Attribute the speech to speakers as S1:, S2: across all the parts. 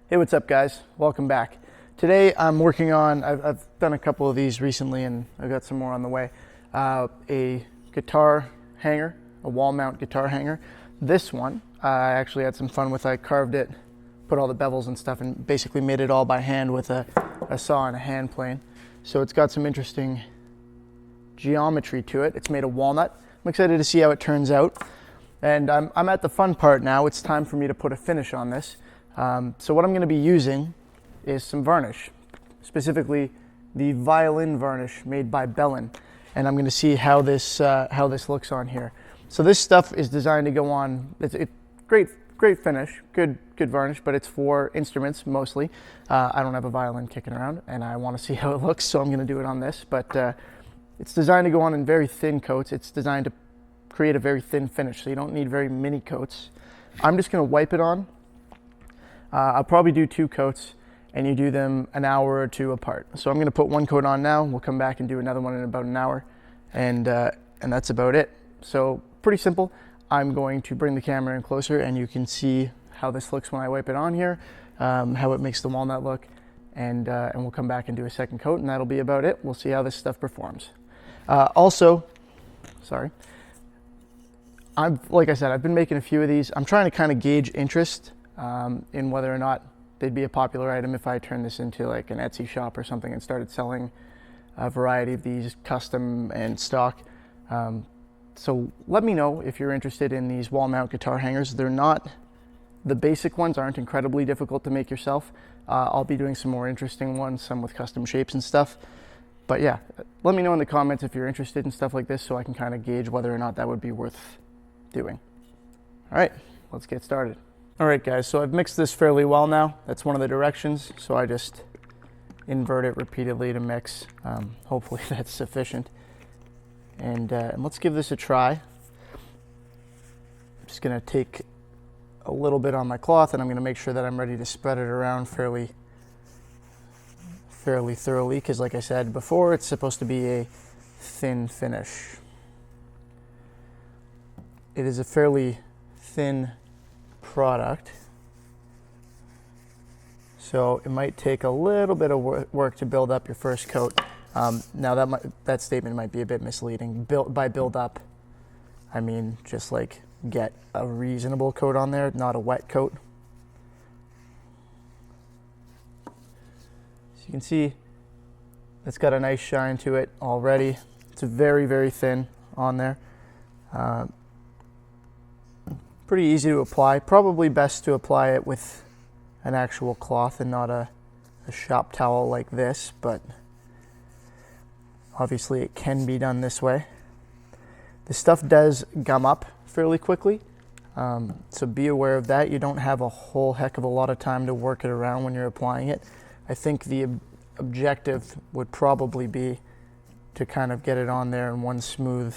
S1: Hey, what's up guys? Welcome back. Today I'm working on, I've done a couple of these recently and I've got some more on the way. A guitar hanger, a wall mount guitar hanger. This one, I actually had some fun with. I carved it, put all the bevels and stuff and basically made it all by hand with a saw and a hand plane. So it's got some interesting geometry to it. It's made of walnut. I'm excited to see how it turns out. And I'm at the fun part now. It's time for me to put a finish on this. So what I'm going to be using is some varnish, specifically the violin varnish made by Behlen, and I'm going to see how this looks on here. So this stuff is designed to go on. It's great finish, good varnish, but it's for instruments mostly. I don't have a violin kicking around, and I want to see how it looks, so I'm going to do it on this. But it's designed to go on in very thin coats. It's designed to create a very thin finish, so you don't need very many coats. I'm just going to wipe it on. I'll probably do 2 coats, and you do them an hour or 2 apart. So I'm going to put 1 coat on now. We'll come back and do another one in about an hour, and that's about it. So pretty simple. I'm going to bring the camera in closer, and you can see how this looks when I wipe it on here, how it makes the walnut look, and we'll come back and do a second coat, and that'll be about it. We'll see how this stuff performs. Like I said, I've been making a few of these. I'm trying to kind of gauge interest in whether or not they'd be a popular item if I turned this into like an Etsy shop or something and started selling a variety of these custom and stock. So let me know if you're interested in these wall mount guitar hangers. They're not, the basic ones aren't incredibly difficult to make yourself. I'll be doing some more interesting ones, some with custom shapes and stuff. But yeah, let me know in the comments if you're interested in stuff like this so I can kind of gauge whether or not that would be worth doing. All right, let's get started. All right guys, so I've mixed this fairly well now. That's one of the directions. So I just invert it repeatedly to mix. Hopefully that's sufficient. And let's give this a try. I'm just gonna take a little bit on my cloth and I'm gonna make sure that I'm ready to spread it around fairly thoroughly, because like I said before, it's supposed to be a thin finish. It is a fairly thin product, so it might take a little bit of work to build up your first coat. Now that statement might be a bit misleading. By build up, I mean just like get a reasonable coat on there, not a wet coat. So you can see it's got a nice shine to it already. It's very thin on there. Pretty easy to apply. Probably best to apply it with an actual cloth and not a shop towel like this, but obviously it can be done this way. The stuff does gum up fairly quickly, so be aware of that. You don't have a whole heck of a lot of time to work it around when you're applying it. I think the objective would probably be to kind of get it on there in one smooth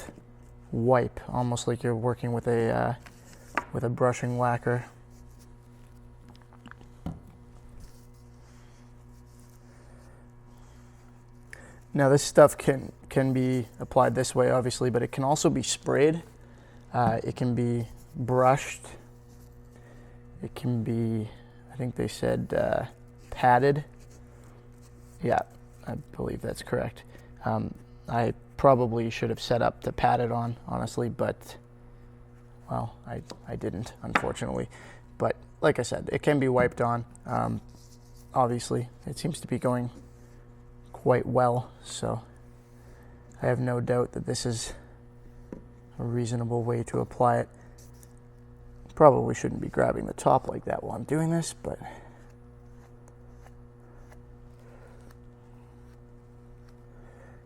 S1: wipe, almost like you're working with a brushing lacquer. Now this stuff can be applied this way obviously, but it can also be sprayed. It can be brushed. It can be, I think they said padded. Yeah, I believe that's correct. I probably should have set up to pat it on, honestly, but well, I didn't, unfortunately. But like I said, it can be wiped on. Obviously, it seems to be going quite well, so I have no doubt that this is a reasonable way to apply it. Probably shouldn't be grabbing the top like that while I'm doing this, but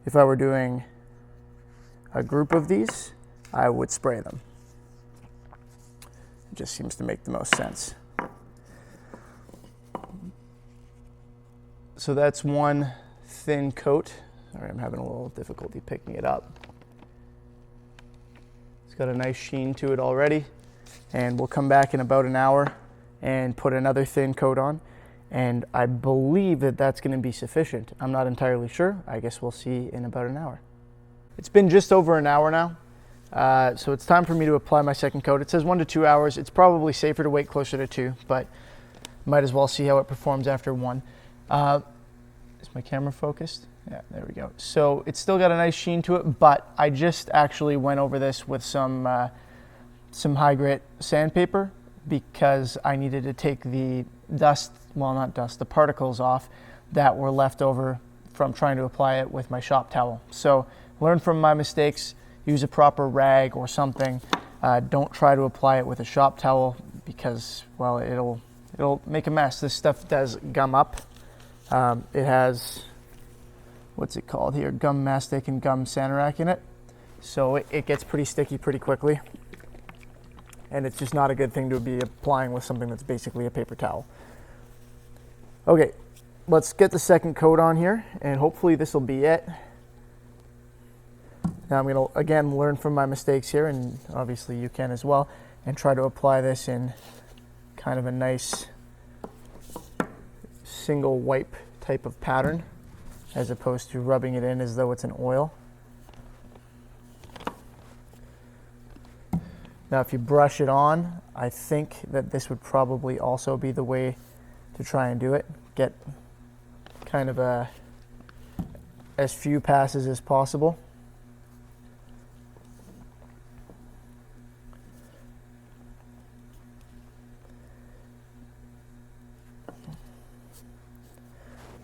S1: if I were doing a group of these, I would spray them. It just seems to make the most sense. So that's one thin coat. Sorry, I'm having a little difficulty picking it up. It's got a nice sheen to it already, and we'll come back in about an hour and put another thin coat on, and I believe that that's going to be sufficient. I'm not entirely sure. I guess we'll see in about an hour. It's been just over an hour now. So it's time for me to apply my second coat. It says 1 to 2 hours. It's probably safer to wait closer to 2, but Might as well see how it performs after one. Is my camera focused? Yeah, there we go. So it's still got a nice sheen to it, but I just actually went over this with some high grit sandpaper because I needed to take the dust, well, not dust, the particles off that were left over from trying to apply it with my shop towel. So learn from my mistakes, use a proper rag or something. Don't try to apply it with a shop towel because, well, it'll make a mess. This stuff does gum up. It has, what's it called here? Gum mastic and gum Sanorak in it. So it gets pretty sticky pretty quickly. And it's just not a good thing to be applying with something that's basically a paper towel. Okay, let's get the second coat on here, and hopefully this will be it. Now I'm going to, again, learn from my mistakes here, and obviously you can as well, and try to apply this in kind of a nice single wipe type of pattern, as opposed to rubbing it in as though it's an oil. Now if you brush it on, I think that this would probably also be the way to try and do it. Get kind of as few passes as possible.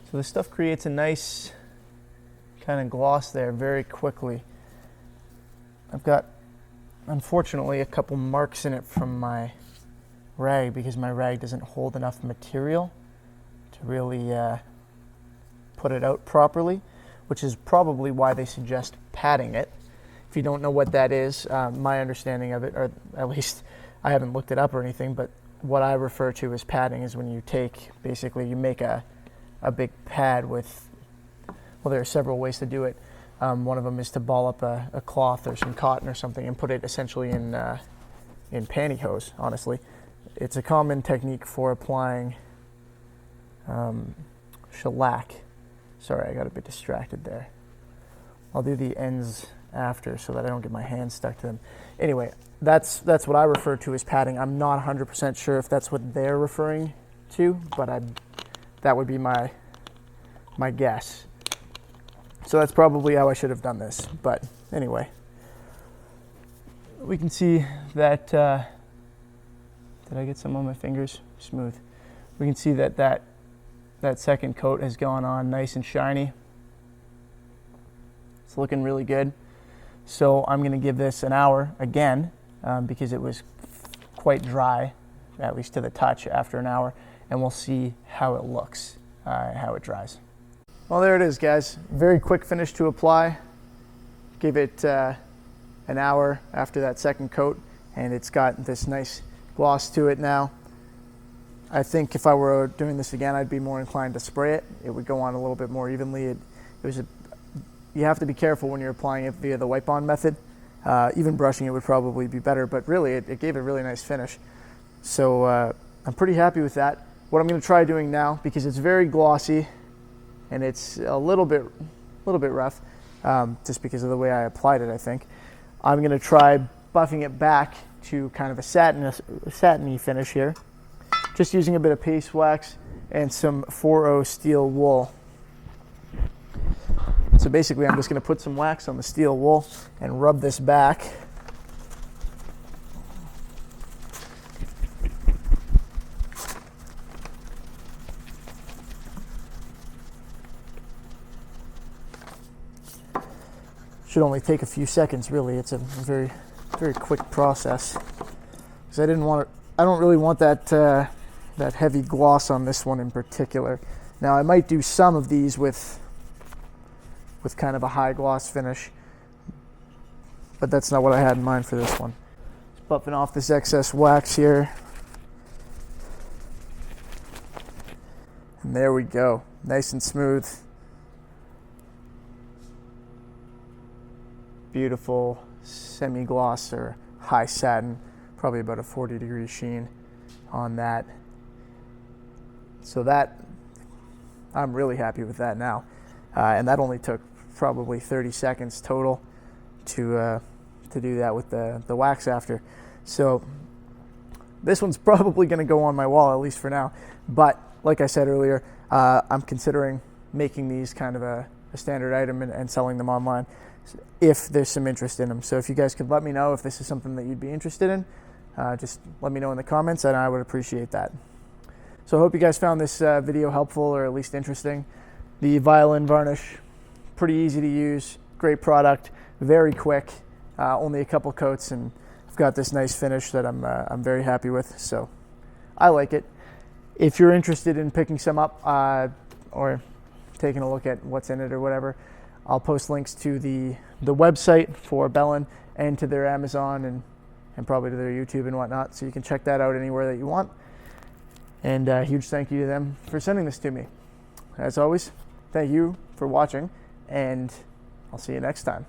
S1: So this stuff creates a nice kind of gloss there very quickly. I've got, unfortunately, a couple marks in it from my rag because my rag doesn't hold enough material to really put it out properly, which is probably why they suggest padding it. If you don't know what that is, my understanding of it, or at least I haven't looked it up or anything, but what I refer to as padding is when you take, basically you make a big pad with, well, there are several ways to do it. One of them is to ball up a cloth or some cotton or something and put it essentially in pantyhose, honestly. It's a common technique for applying shellac. Sorry, I got a bit distracted there. I'll do the ends after so that I don't get my hands stuck to them. Anyway, that's what I refer to as padding. I'm not 100% sure if that's what they're referring to, but that would be my guess. So that's probably how I should have done this. But anyway, we can see that, did I get some on my fingers? Smooth. We can see that second coat has gone on nice and shiny. It's looking really good. So I'm going to give this an hour again because it was quite dry, at least to the touch, after an hour. And we'll see how it looks, how it dries. Well, there it is, guys. Very quick finish to apply. Give it an hour after that second coat, and it's got this nice gloss to it now. I think if I were doing this again, I'd be more inclined to spray it. It would go on a little bit more evenly. You have to be careful when you're applying it via the wipe-on method. Even brushing it would probably be better, but really it gave a really nice finish. So I'm pretty happy with that. What I'm going to try doing now, because it's very glossy and it's a little bit rough, just because of the way I applied it, I think. I'm going to try buffing it back to kind of a satiny finish here, just using a bit of paste wax and some 4.0 steel wool. So basically I'm just going to put some wax on the steel wool and rub this back. Should only take a few seconds, really. It's a very, very quick process. Because I don't really want that heavy gloss on this one in particular. Now I might do some of these with kind of a high gloss finish, but that's not what I had in mind for this one. Just buffing off this excess wax here. And there we go, nice and smooth. Beautiful semi-gloss or high satin, probably about a 40-degree sheen on that. So that, I'm really happy with that now. And that only took probably 30 seconds total to do that with the wax after. So This one's probably going to go on my wall, at least for now. But like I said earlier, I'm considering making these kind of a standard item and selling them online if there's some interest in them. So if you guys could let me know if this is something that you'd be interested in, just let me know in the comments, and I would appreciate that. So I hope you guys found this video helpful, or at least interesting. The violin varnish, pretty easy to use, great product, very quick, only a couple coats, and I've got this nice finish that I'm very happy with, so I like it. If you're interested in picking some up or taking a look at what's in it or whatever, I'll post links to the website for Behlen and to their Amazon and probably to their YouTube and whatnot, so you can check that out anywhere that you want. And a huge thank you to them for sending this to me. As always, thank you for watching, and I'll see you next time.